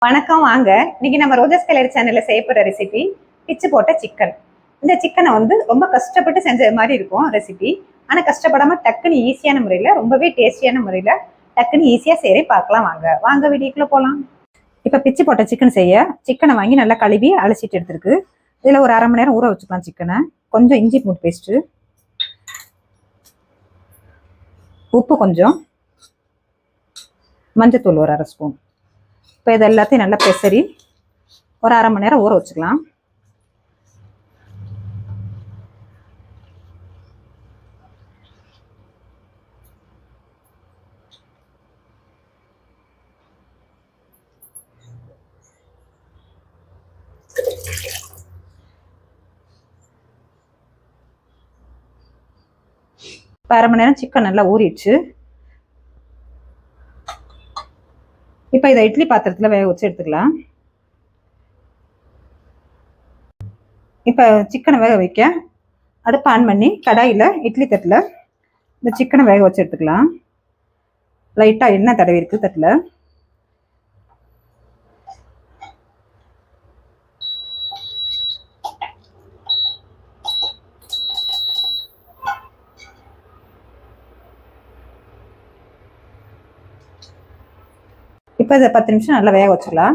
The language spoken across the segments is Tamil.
வணக்கம். வாங்க இன்னைக்கு நம்ம ரோஜஸ் கலர் சேனல்ல செய்ய போற ரெசிபி பிச்சு போட்ட சிக்கன். இந்த சிக்கனை ரொம்ப கஷ்டப்பட்டு செஞ்ச மாதிரி இருக்கும் ரெசிபி. ஆனா கஷ்டப்படாம டக்குன்னு ஈஸியான முறையில ரொம்பவே டேஸ்டியான முறையில டக்குன்னு ஈஸியா செய்ய பார்க்கலாம். வாங்க வீடியோக்குள்ள போலாம். இப்ப பிச்சு போட்ட சிக்கன் செய்ய சிக்கனை வாங்கி நல்லா கழுவி அலசிட்டு எடுத்துருக்கு. இதுல ஒரு அரை மணி நேரம் ஊற வச்சுக்கலாம் சிக்கனை. கொஞ்சம் இஞ்சி பூண்டு பேஸ்ட், உப்பு கொஞ்சம், மஞ்சத்தூள் ஒரு அரை ஸ்பூன். இப்போ இது எல்லாத்தையும் நல்லா பெசரி ஒரு அரை மணி நேரம் ஊற வச்சுக்கலாம். இப்போ அரை மணி நேரம் சிக்கன் நல்லா ஊறிடுச்சு. இப்போ இதை இட்லி பாத்திரத்தில் வேக வச்சு எடுத்துக்கலாம். இப்போ சிக்கனை வேக வைக்க அடுப்பு ஆன் பண்ணி கடாயில் இட்லி தட்டில் இந்த சிக்கனை வேக வச்சு எடுத்துக்கலாம். லைட்டாக எண்ணெய் தடவி இருக்கு தட்டில். இப்போ இதை 10 நிமிஷம் நல்லா வேக வச்சுக்கலாம்.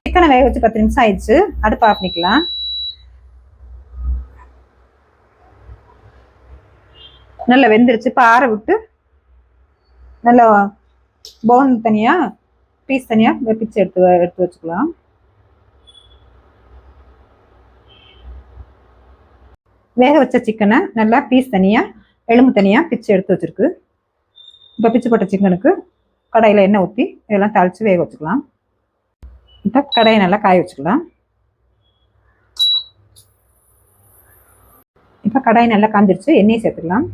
சிக்கனை வேக வச்சு 10 நிமிஷம் ஆயிடுச்சு. அடுப்பு ஆஃப் பண்ணிக்கலாம். நல்லா வெந்துருச்சு. இப்போ ஆற விட்டு நல்லா போன் தனியாக பீஸ் தனியாக பிச்சு எடுத்து வச்சுக்கலாம். வேக வச்ச சிக்கனை நல்லா பீஸ் தனியாக எலும்பு தனியாக பிச்சு எடுத்து வச்சிருக்கு. இப்போ பிச்சு போட்ட சிக்கனுக்கு கடாயில் எண்ணெய் ஊற்றி இதெல்லாம் தாளித்து வேக வச்சுக்கலாம். இப்போ கடாயை நல்லா காய வச்சுக்கலாம். இப்போ கடாய் நல்லா காஞ்சிருச்சு. எண்ணெயை சேர்த்துக்கலாம்.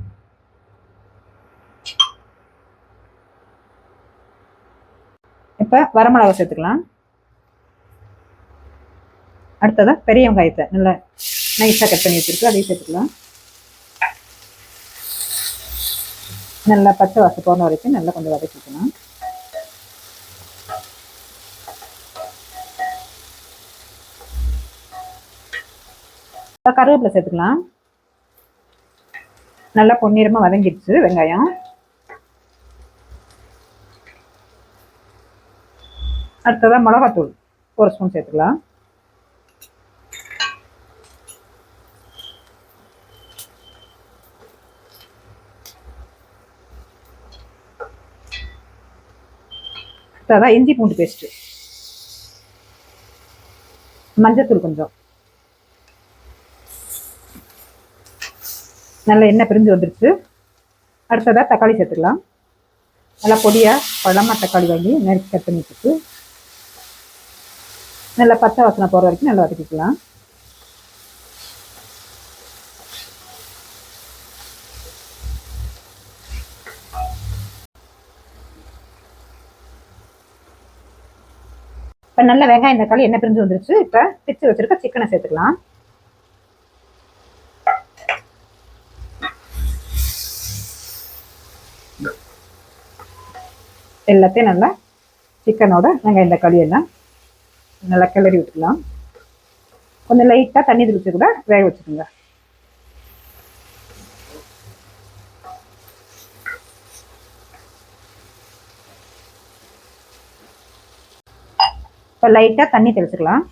இப்போ வரமிளகா சேர்த்துக்கலாம். அடுத்ததாக பெரிய வெங்காயத்தை நல்லா நைஸாக கட் பண்ணி வச்சுருக்கு, அதையும் சேர்த்துக்கலாம். நல்லா பச்சை வாசம் போன வரைக்கும் நல்லா கொஞ்சம் வதக்கிக்கலாம். கருவேப்பிலை சேர்த்துக்கலாம். நல்லா பொன்னிறமா வதங்கிடுச்சு வெங்காயம். அடுத்ததான் மிளகாத்தூள் ஒரு ஸ்பூன் சேர்த்துக்கலாம். அடுத்ததான் இஞ்சி பூண்டு பேஸ்ட், மஞ்சத்தூள் கொஞ்சம். நல்லா எண்ணெய் பிரிஞ்சு வந்துருச்சு. அடுத்ததாக தக்காளி சேர்த்துக்கலாம். நல்லா பொடியாக பழமாக தக்காளி வாங்கி நறுக்கி கட் பண்ணி வச்சுட்டு நல்லா பச்சை வாசனை போகிற வரைக்கும் நல்லா வதக்கிக்கலாம். இப்போ நல்ல வெங்காயம் தக்காளி எண்ணெய் பிரிஞ்சு வந்துருச்சு. இப்போ பிச்சு வச்சிருக்க சிக்கனை சேர்த்துக்கலாம். எல்லாத்தையும் நல்லா சிக்கனோட வெங்காயம் தக்காளி எல்லாம் நல்லா கிளறி விட்டுக்கலாம். கொஞ்சம் லைட்டாக தண்ணி தெளிச்சு கூட வேக வச்சுக்கோங்க. இப்போ லைட்டாக தண்ணி தெளிச்சுக்கலாம்.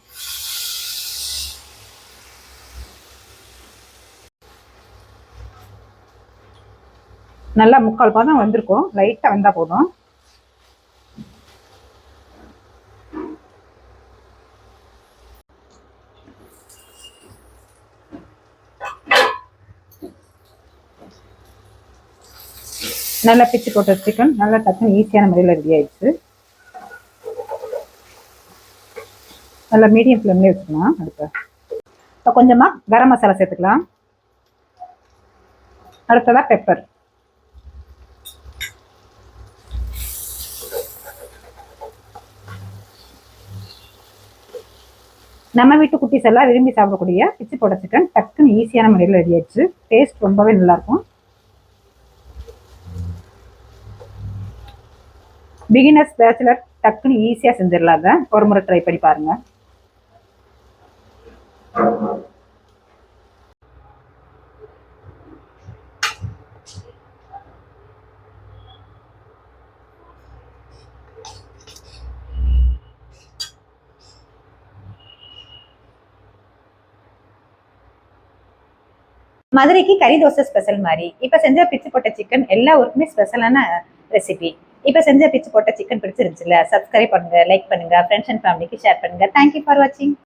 நல்லா முக்கால் பாதம் வந்திருக்கும். லைட்டாக வந்தால் போதும். நல்லா பிச்சு போட்ட சிக்கன் நல்லா டக்குன்னு ஈஸியான முறையில் ரெடி ஆயிடுச்சு. நல்லா மீடியம் ஃப்ளேம்லேயே வச்சுக்கலாம். அடுத்து இப்போ கொஞ்சமாக கரம் மசாலா சேர்த்துக்கலாம். அடுத்ததாக பெப்பர். நம்ம வீட்டு குட்டீஸ் எல்லாம் விரும்பி சாப்பிடக்கூடிய பிச்சு போட்ட சிக்கன் டக்குன்னு ஈஸியான முறையில் ரெடி ஆயிடுச்சு. டேஸ்ட் ரொம்பவே நல்லாயிருக்கும். பிகினர்ஸ் பேச்சுலர் டக்குன்னு ஈஸியாக செஞ்சிடலாங்க. ஒரு முறை ட்ரை பண்ணி பாருங்க. மதுரைக்கு கறி தோசை ஸ்பெஷல் மாதிரி இப்ப செஞ்ச பிச்சு போட்ட சிக்கன் எல்லா ஊருக்குமே ஸ்பெஷலான ரெசிபி. இப்ப செஞ்ச பிச்சு போட்ட சிக்கன் பிடிச்சிருந்துச்சுல, சப்ஸ்கிரைப் பண்ணுங்க, லைக் பண்ணுங்க, ஃப்ரெண்ட்ஸ் அண்ட் ஃபேமிலிக்கு ஷேர் பண்ணுங்க. தேங்க்யூ ஃபார் வாட்சிங்.